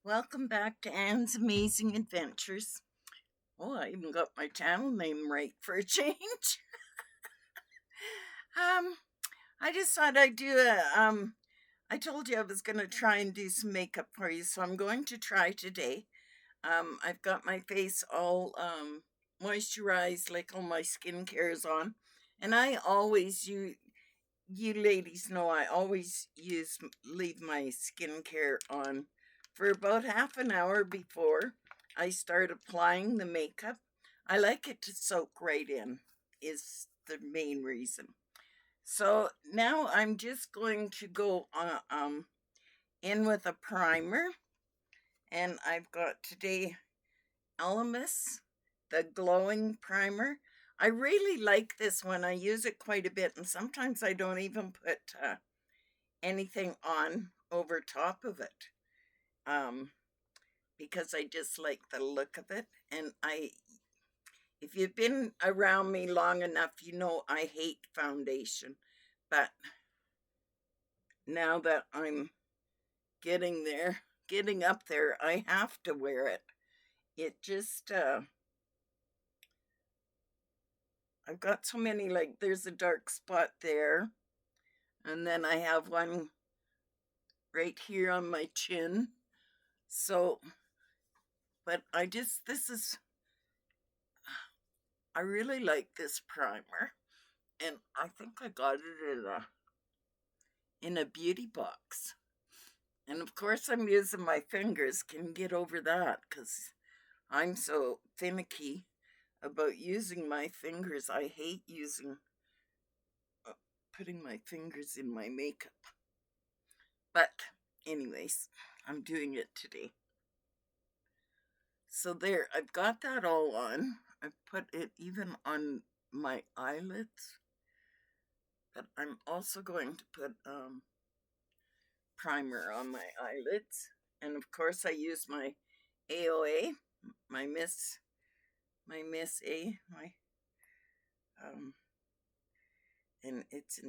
Welcome back to Anne's Amazing Adventures. Oh, I even got my channel name right for a change. um, I just thought I'd do I told you I was gonna try and do some makeup for you, so I'm going to try today. I've got my face all moisturized, like all my skincare is on. And I always you ladies know I always leave my skincare on for about half an hour before I start applying the makeup. I like it to soak right in, is the main reason. So now I'm just going to go in with a primer, and I've got today Elemis, the glowing primer. I really like this one. I use it quite a bit, and sometimes I don't even put anything on over top of it, um, because I just like the look of it. And if you've been around me long enough, you know I hate foundation. But now that I'm getting up there, I have to wear it. It just, I've got so many, like, there's a dark spot there. And then I have one right here on my chin. So, but I really like this primer. And I think I got it in a beauty box. And of course, I'm using my fingers. Can you get over that? Because I'm so finicky about using my fingers. I hate uh, putting my fingers in my makeup. But, anyways, I'm doing it today. So there, I've got that all on. I put it even on my eyelids. But I'm also going to put primer on my eyelids. And of course, I use my AOA, my Miss A, my um, and it's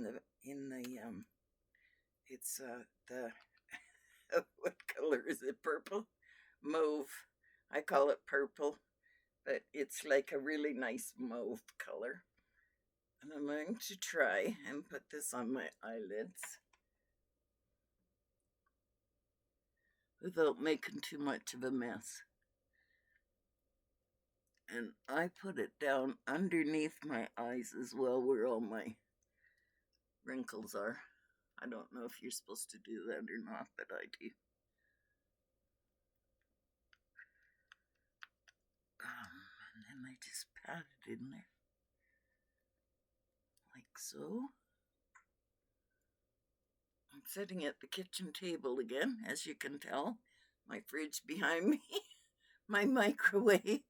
it's the what color is it? Purple, mauve. I call it purple, but it's like a really nice mauve color. And I'm going to try and put this on my eyelids without making too much of a mess. And I put it down underneath my eyes as well, where all my wrinkles are. I don't know if you're supposed to do that or not, but I do. And then I just pat it in there, like so. I'm sitting at the kitchen table again, as you can tell. My fridge behind me, my microwave.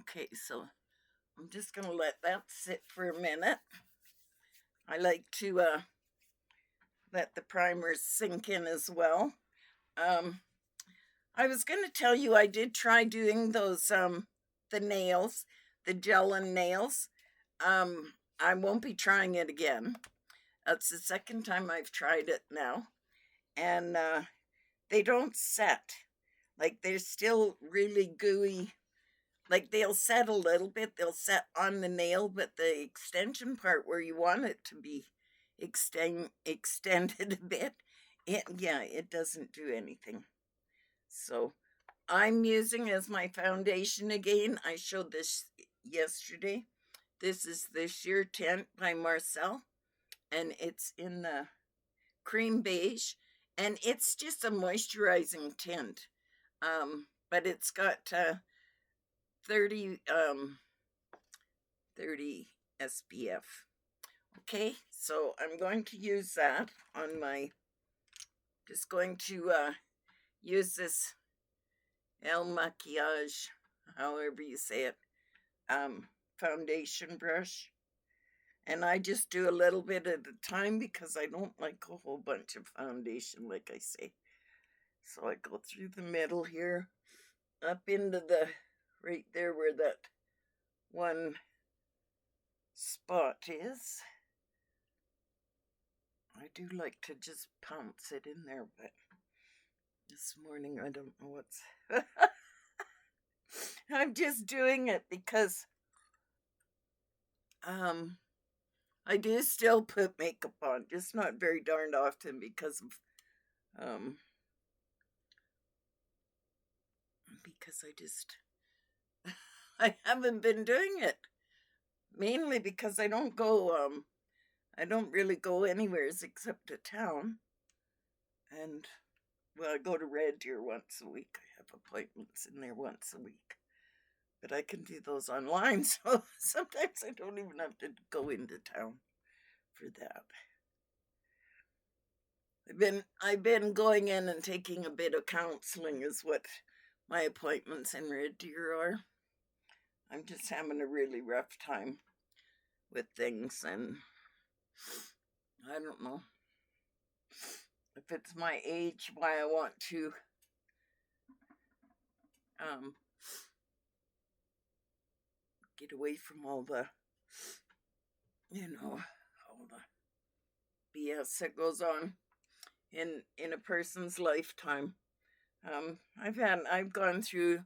Okay, so I'm just going to let that sit for a minute. I like to let the primers sink in as well. Um, I was going to tell you I did try doing those the nails, the gel and nails. I won't be trying it again. That's the second time I've tried it now, and they don't set. Like they're still really gooey. Like they'll set a little bit. They'll set on the nail, but the extension part where you want it to be extended a bit, it doesn't do anything. So I'm using as my foundation again. I showed this yesterday. This is the Sheer Tint by Marcel, and it's in the cream beige, and it's just a moisturizing tint. But it's got 30 30 SPF. Okay, so I'm going to use that on my. Just going to use this El Maquillage, however you say it, foundation brush. And I just do a little bit at a time because I don't like a whole bunch of foundation, like I say. So I go through the middle here, up into right there where that one spot is. I do like to just pounce it in there, but this morning I don't know what's... I'm just doing it because I do still put makeup on, just not very darned often because of because I haven't been doing it. Mainly because I don't go I don't really go anywhere except to town. And well, I go to Red Deer once a week. I have appointments in there once a week. But I can do those online, so sometimes I don't even have to go into town for that. I've been going in and taking a bit of counseling is what my appointments in Red Deer are. I'm just having a really rough time with things, and I don't know if it's my age why I want to get away from all the all the BS that goes on in a person's lifetime. I've gone through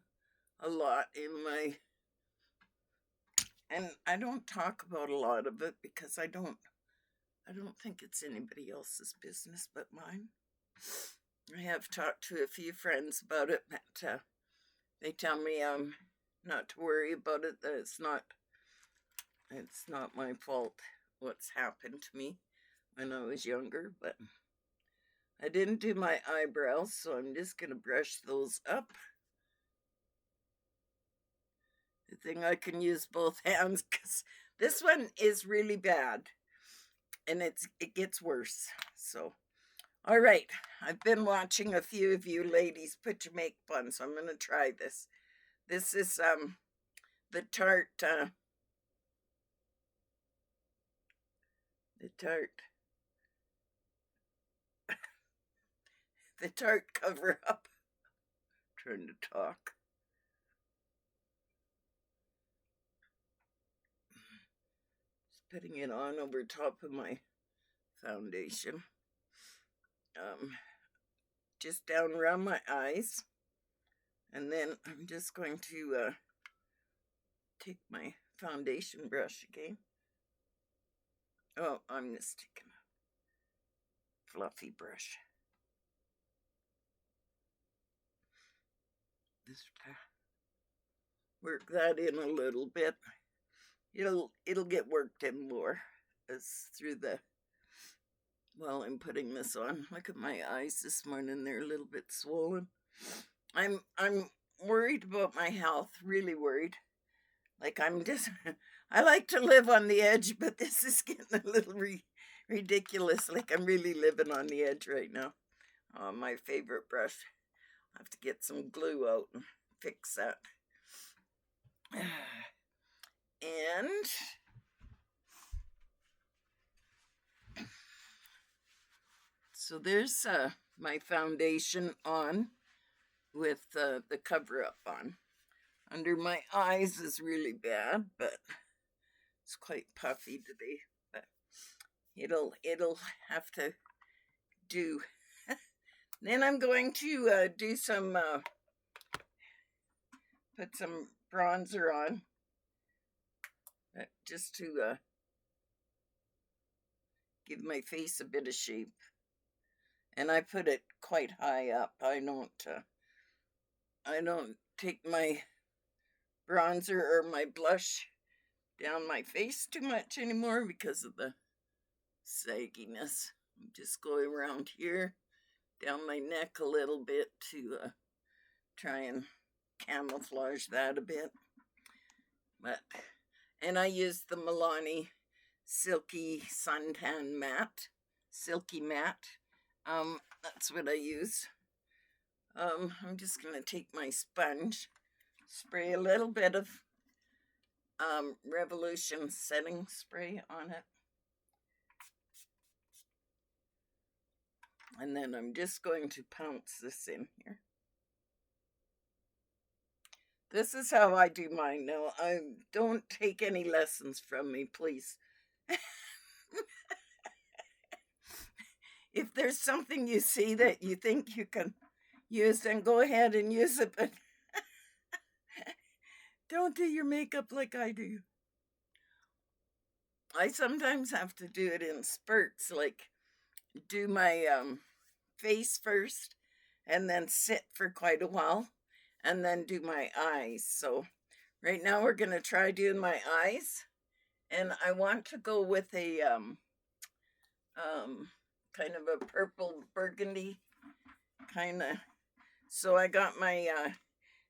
a lot in my, and I don't talk about a lot of it because I don't think it's anybody else's business but mine. I have talked to a few friends about it, but they tell me not to worry about it, that it's not my fault what's happened to me when I was younger. But I didn't do my eyebrows, so I'm just gonna brush those up. The thing I can use both hands because this one is really bad and it gets worse. So all right, I've been watching a few of you ladies put your makeup on, so I'm gonna try this. This is the Tarte the Tarte cover up. Trying to talk. Just putting it on over top of my foundation. Just down around my eyes. And then I'm just going to take my foundation brush again. Oh, I'm just taking a fluffy brush. Just work that in a little bit. It'll get worked in more as through the while I'm putting this on. Look at my eyes this morning, they're a little bit swollen. I'm worried about my health, really worried. Like I like to live on the edge, but this is getting a little ridiculous. Like I'm really living on the edge right now. My favorite brush. I have to get some glue out and fix that. And so there's my foundation on with the cover up on. Under my eyes is really bad, but it's quite puffy today. But it'll have to do. Then I'm going to do some put some bronzer on, just to give my face a bit of shape. And I put it quite high up. I don't take my bronzer or my blush down my face too much anymore because of the sagginess. I'm just going around here, down my neck a little bit to try and camouflage that a bit. And I use the Milani Silky Suntan Matte, Silky Matte. That's what I use. I'm just gonna take my sponge, spray a little bit of Revolution setting spray on it. And then I'm just going to pounce this in here. This is how I do mine now. Don't take any lessons from me, please. If there's something you see that you think you can use, then go ahead and use it, but don't do your makeup like I do. I sometimes have to do it in spurts, like do my face first and then sit for quite a while and then do my eyes. So right now we're going to try doing my eyes, and I want to go with a um kind of a purple burgundy kind of. So I got my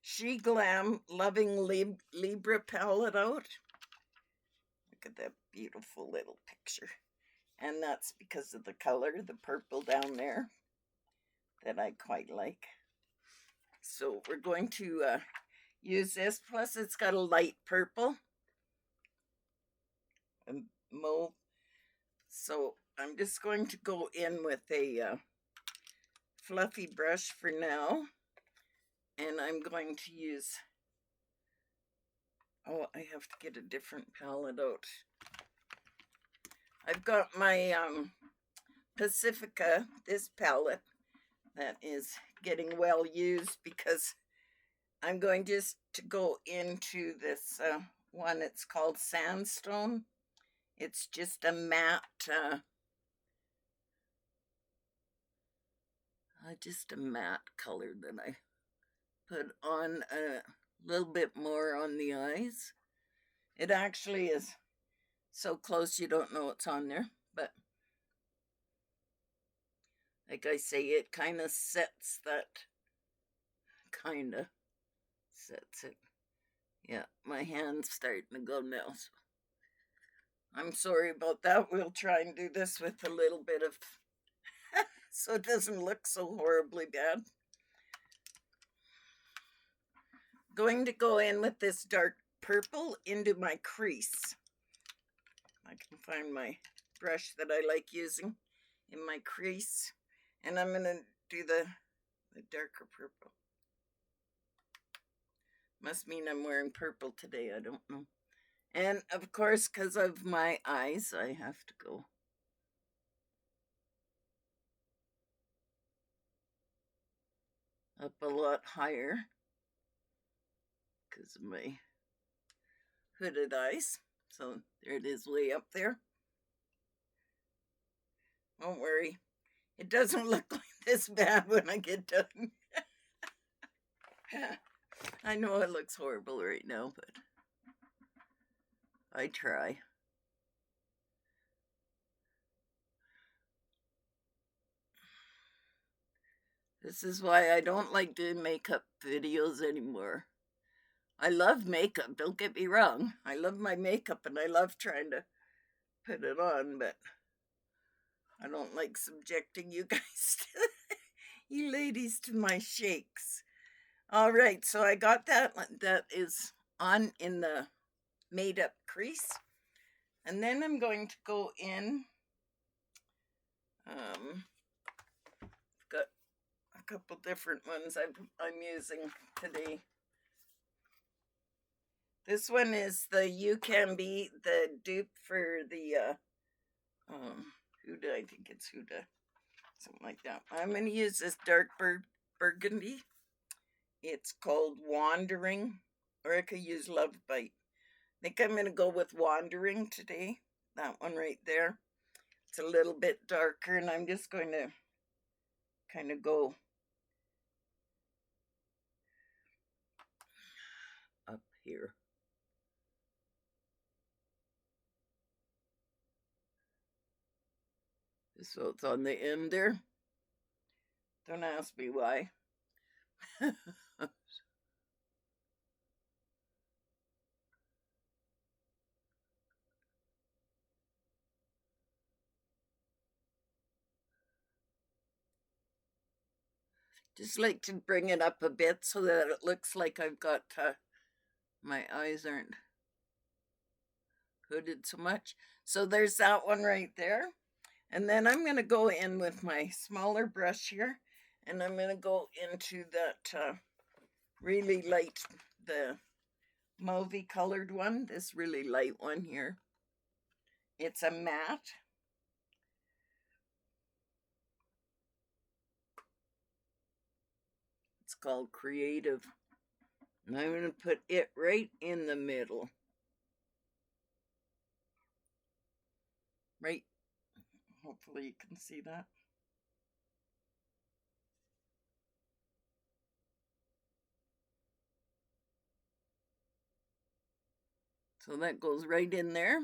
She Glam Loving Libra palette out. Look at that beautiful little picture. And that's because of the color, the purple down there, that I quite like. So we're going to use this. Plus it's got a light purple. And mauve. So I'm just going to go in with a fluffy brush for now. And I'm going to use, oh, I have to get a different palette out. I've got my Pacifica, this palette, that is getting well used because I'm going just to go into this one. It's called Sandstone. It's just a matte, color that I put on a little bit more on the eyes. It actually is so close you don't know it's on there, but like I say, it kind of sets that, it. Yeah, my hand's starting to go now, so I'm sorry about that. We'll try and do this with a little bit of, so it doesn't look so horribly bad. Going to go in with this dark purple into my crease. I can find my brush that I like using in my crease. And I'm going to do the darker purple. Must mean I'm wearing purple today, I don't know. And of course, because of my eyes, I have to go up a lot higher because of my hooded eyes. So there it is, way up there. Don't worry, it doesn't look like this bad when I get done. I know it looks horrible right now, but I try. This is why I don't like doing makeup videos anymore. I love makeup, don't get me wrong. I love my makeup and I love trying to put it on, but I don't like subjecting you guys to, you ladies, to my shakes. All right, so I got that is on in the made up crease. And then I'm going to go in, I've got a couple different ones I'm using today. This one is the You Can Be, the dupe for the Huda, I think it's Huda, something like that. I'm going to use this dark burgundy. It's called Wandering, or I could use Love Bite. I think I'm going to go with Wandering today. That one right there. It's a little bit darker, and I'm just going to kind of go up here. So it's on the end there. Don't ask me why. Just like to bring it up a bit so that it looks like I've got, my eyes aren't hooded so much. So there's that one right there. And then I'm going to go in with my smaller brush here, and I'm going to go into that really light, the mauvey colored one, this really light one here. It's a matte. It's called Creative. And I'm going to put it right in the middle. Right. Hopefully you can see that. So that goes right in there.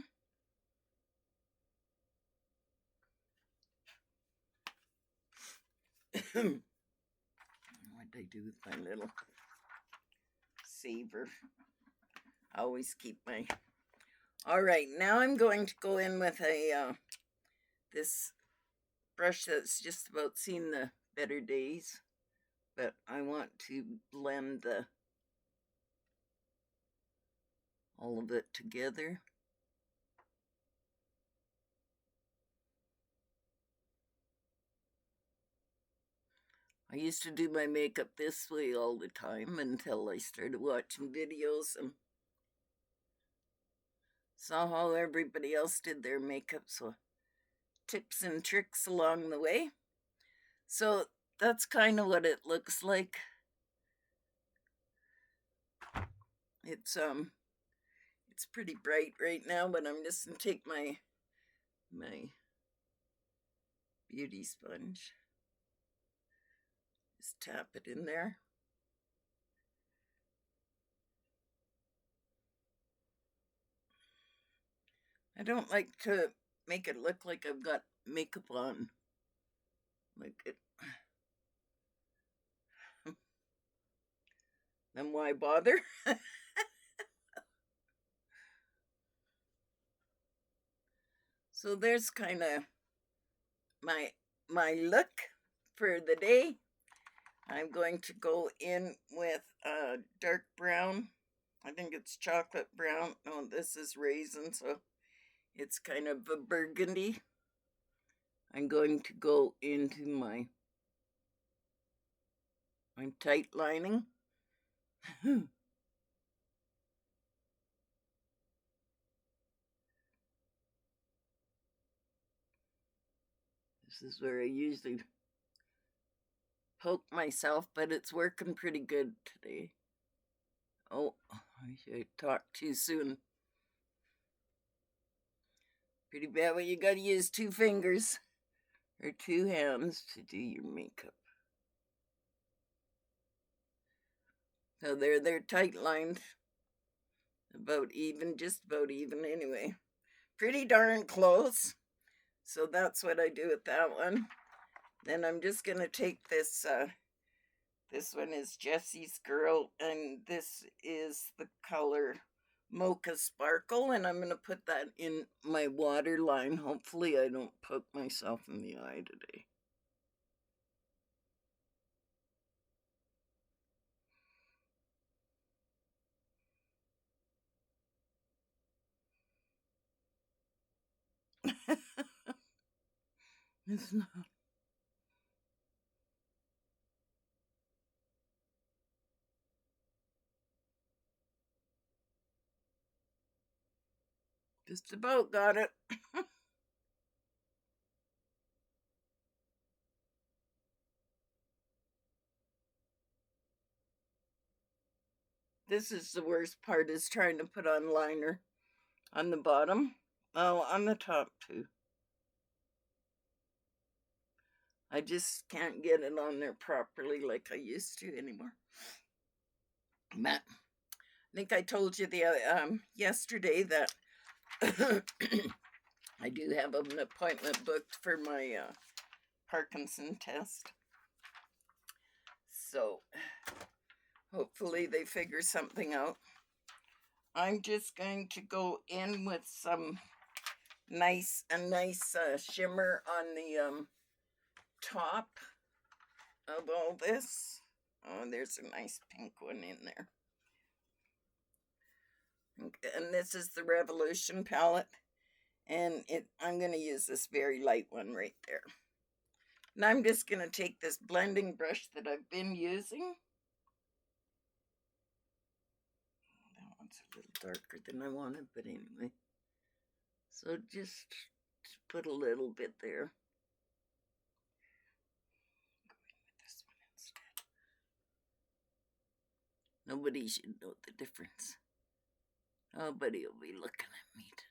What'd I do with my little saver? I always keep my... All right, now I'm going to go in with a this brush that's just about seen the better days, but I want to blend all of it together. I used to do my makeup this way all the time until I started watching videos and saw how everybody else did their makeup, so tips and tricks along the way. So that's kind of what it looks like. It's pretty bright right now, but I'm just gonna take my beauty sponge. Just tap it in there. I don't like to make it look like I've got makeup on. Like it. Then why bother? So there's kind of my look for the day. I'm going to go in with dark brown. I think it's chocolate brown. No, this is raisin, so it's kind of a burgundy. I'm going to go into my tight lining. This is where I usually poke myself, but it's working pretty good today. Oh, I talked too soon. Pretty bad when you gotta use 2 fingers or 2 hands to do your makeup. So they're tight lined. About even, just about even anyway. Pretty darn close. So that's what I do with that one. Then I'm just gonna take this, this one is Jessie's Girl, and this is the color Mocha Sparkle, and I'm going to put that in my waterline. Hopefully I don't poke myself in the eye today. It's not. Just about got it. This is the worst part, is trying to put on liner on the bottom. Oh, on the top too. I just can't get it on there properly like I used to anymore. But I think I told you the yesterday that I do have an appointment booked for my Parkinson test. So hopefully they figure something out. I'm just going to go in with some nice shimmer on the top of all this. Oh, there's a nice pink one in there. And this is the Revolution palette. And I'm going to use this very light one right there. And I'm just going to take this blending brush that I've been using. That one's a little darker than I wanted, but anyway. So just put a little bit there. Go in with this one instead. Nobody should know the difference. Nobody will be looking at me today.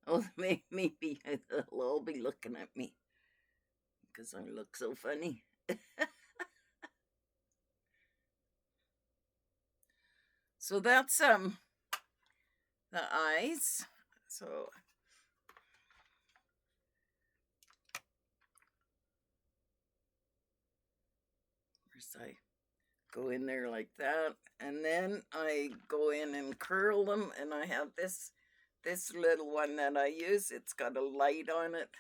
Oh, maybe they'll all be looking at me because I look so funny. So that's the eyes. So first I go in there like that, and then I go in and curl them, and I have this little one that I use. It's got a light on it.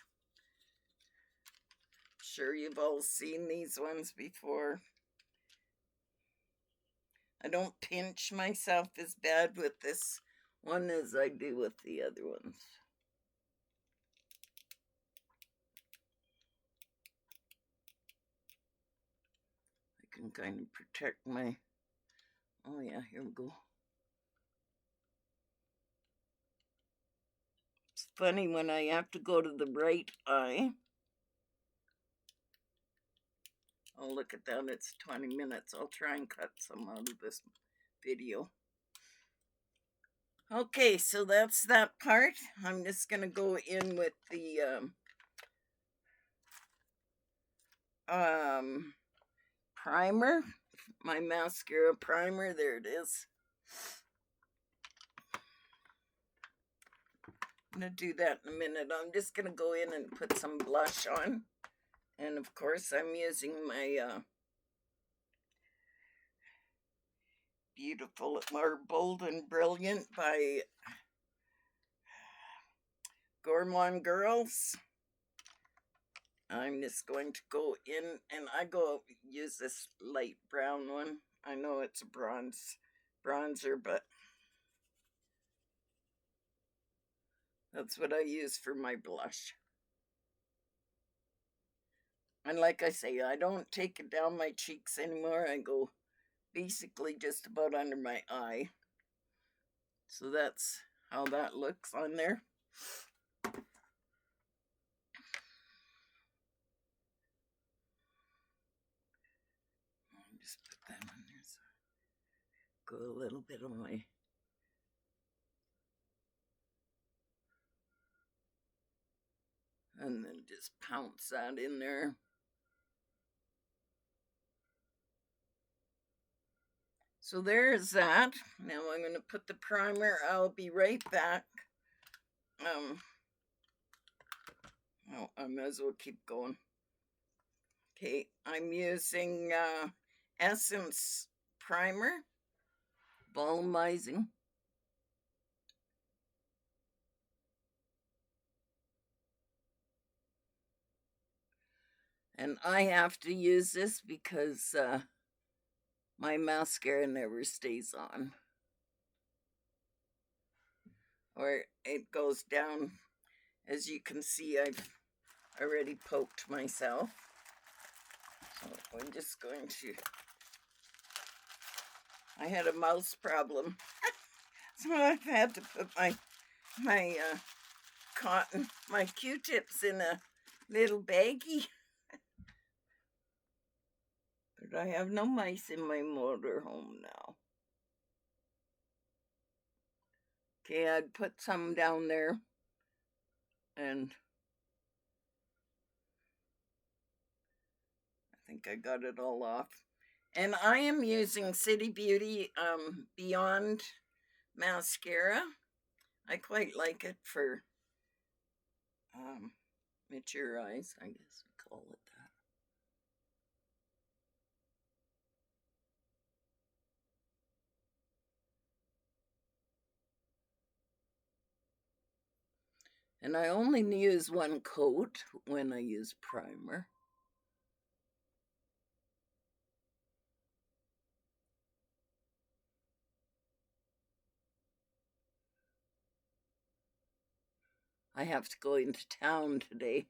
Sure, you've all seen these ones before. I don't pinch myself as bad with this one as I do with the other ones. I can kind of protect my, oh yeah, here we go. It's funny when I have to go to the right eye. Oh, look at that, it's 20 minutes. I'll try and cut some out of this video. Okay, so that's that part. I'm just going to go in with the primer, my mascara primer. There it is. I'm going to do that in a minute. I'm just going to go in and put some blush on. And of course, I'm using my Beautiful or Bold and Brilliant by Gourmand Girls. I'm just going to go in, and I use this light brown one. I know it's a bronzer, but that's what I use for my blush. And like I say, I don't take it down my cheeks anymore. I go basically just about under my eye. So that's how that looks on there. Just put that on there. So go a little bit on my and then just pounce that in there. So there's that. Now I'm going to put the primer. I'll be right back. Oh, I might as well keep going. Okay, I'm using Essence Primer, volumizing. And I have to use this because my mascara never stays on. Or it goes down. As you can see, I've already poked myself. So I'm just going to... I had a mouse problem. So I've had to put my cotton, my Q-tips in a little baggie. But I have no mice in my motorhome now. Okay, I'd put some down there. And I think I got it all off. And I am using City Beauty Beyond mascara. I quite like it for mature eyes, I guess we call it that. And I only use one coat when I use primer. I have to go into town today,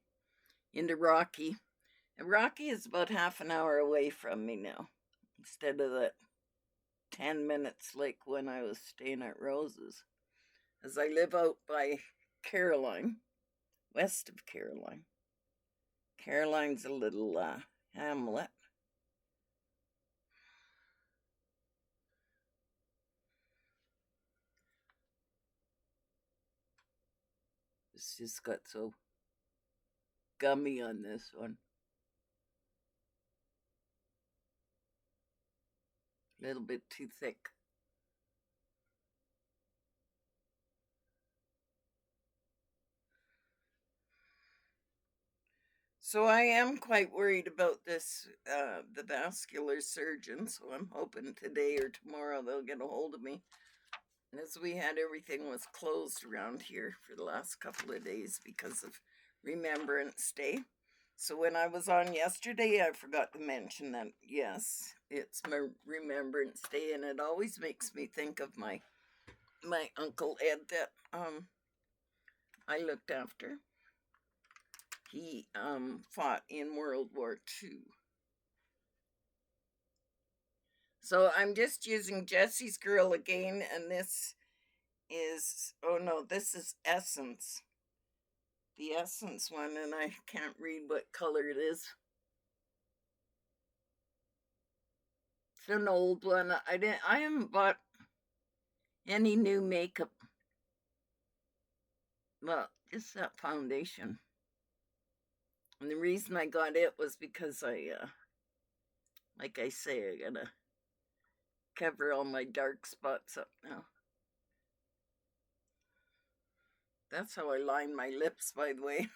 into Rocky. And Rocky is about half an hour away from me now, instead of that 10 minutes like when I was staying at Rose's. As I live out by Caroline, west of Caroline. Caroline's a little hamlet. it's just got so gummy on this one. A little bit too thick. So I am quite worried about this, the vascular surgeon. So I'm hoping today or tomorrow they'll get a hold of me. As we had everything was closed around here for the last couple of days because of Remembrance Day. So when I was on yesterday, I forgot to mention that yes, it's my Remembrance Day, and it always makes me think of my uncle Ed that I looked after. He fought in World War II. So I'm just using Jesse's Girl again, and this is, oh no, this is Essence. The Essence one, and I can't read what color it is. It's an old one. I haven't bought any new makeup. Well, just that foundation. And the reason I got it was because like I say, I gotta cover all my dark spots up now. That's how I line my lips, by the way.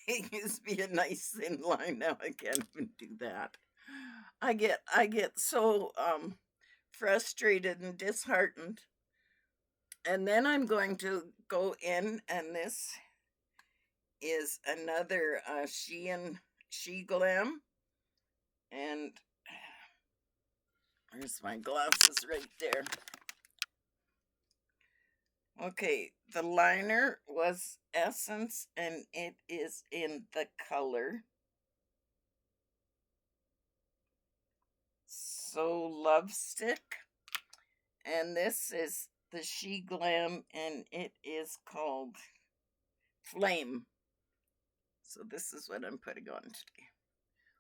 It used to be a nice thin line. Now I can't even do that. I get so frustrated and disheartened. And then I'm going to go in, and this is another She Glam, and there's my glasses right there. Okay, the liner was Essence, and it is in the color So Love Stick, and this is the She Glam, and it is called Flame. So this is what I'm putting on today.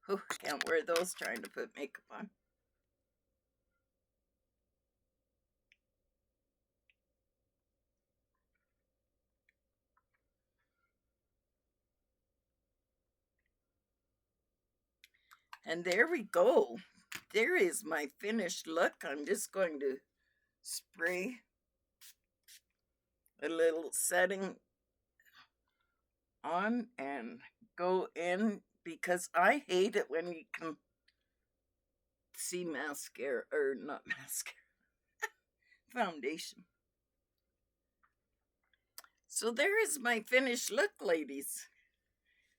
Whew, can't wear those trying to put makeup on. And there we go. There is my finished look. I'm just going to spray a little setting on and go in, because I hate it when you can see mascara, or not mascara, foundation. So there is my finished look, ladies.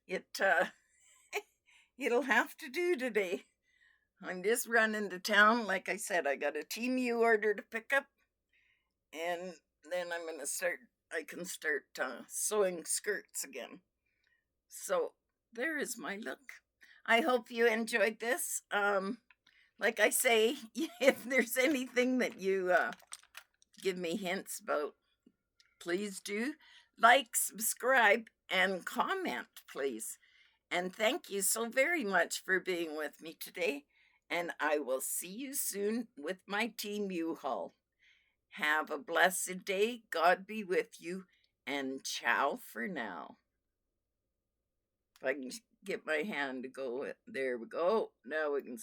It it'll have to do today. I'm just running to town. Like I said, I got a TMU order to pick up, and then I'm gonna start. I can start sewing skirts again. So there is my look. I hope you enjoyed this. Like I say, if there's anything that you give me hints about, please do like, subscribe, and comment, please. And thank you so very much for being with me today. And I will see you soon with my TMU haul. Have a blessed day. God be with you. And ciao for now. If I can get my hand to go, there we go. Now we can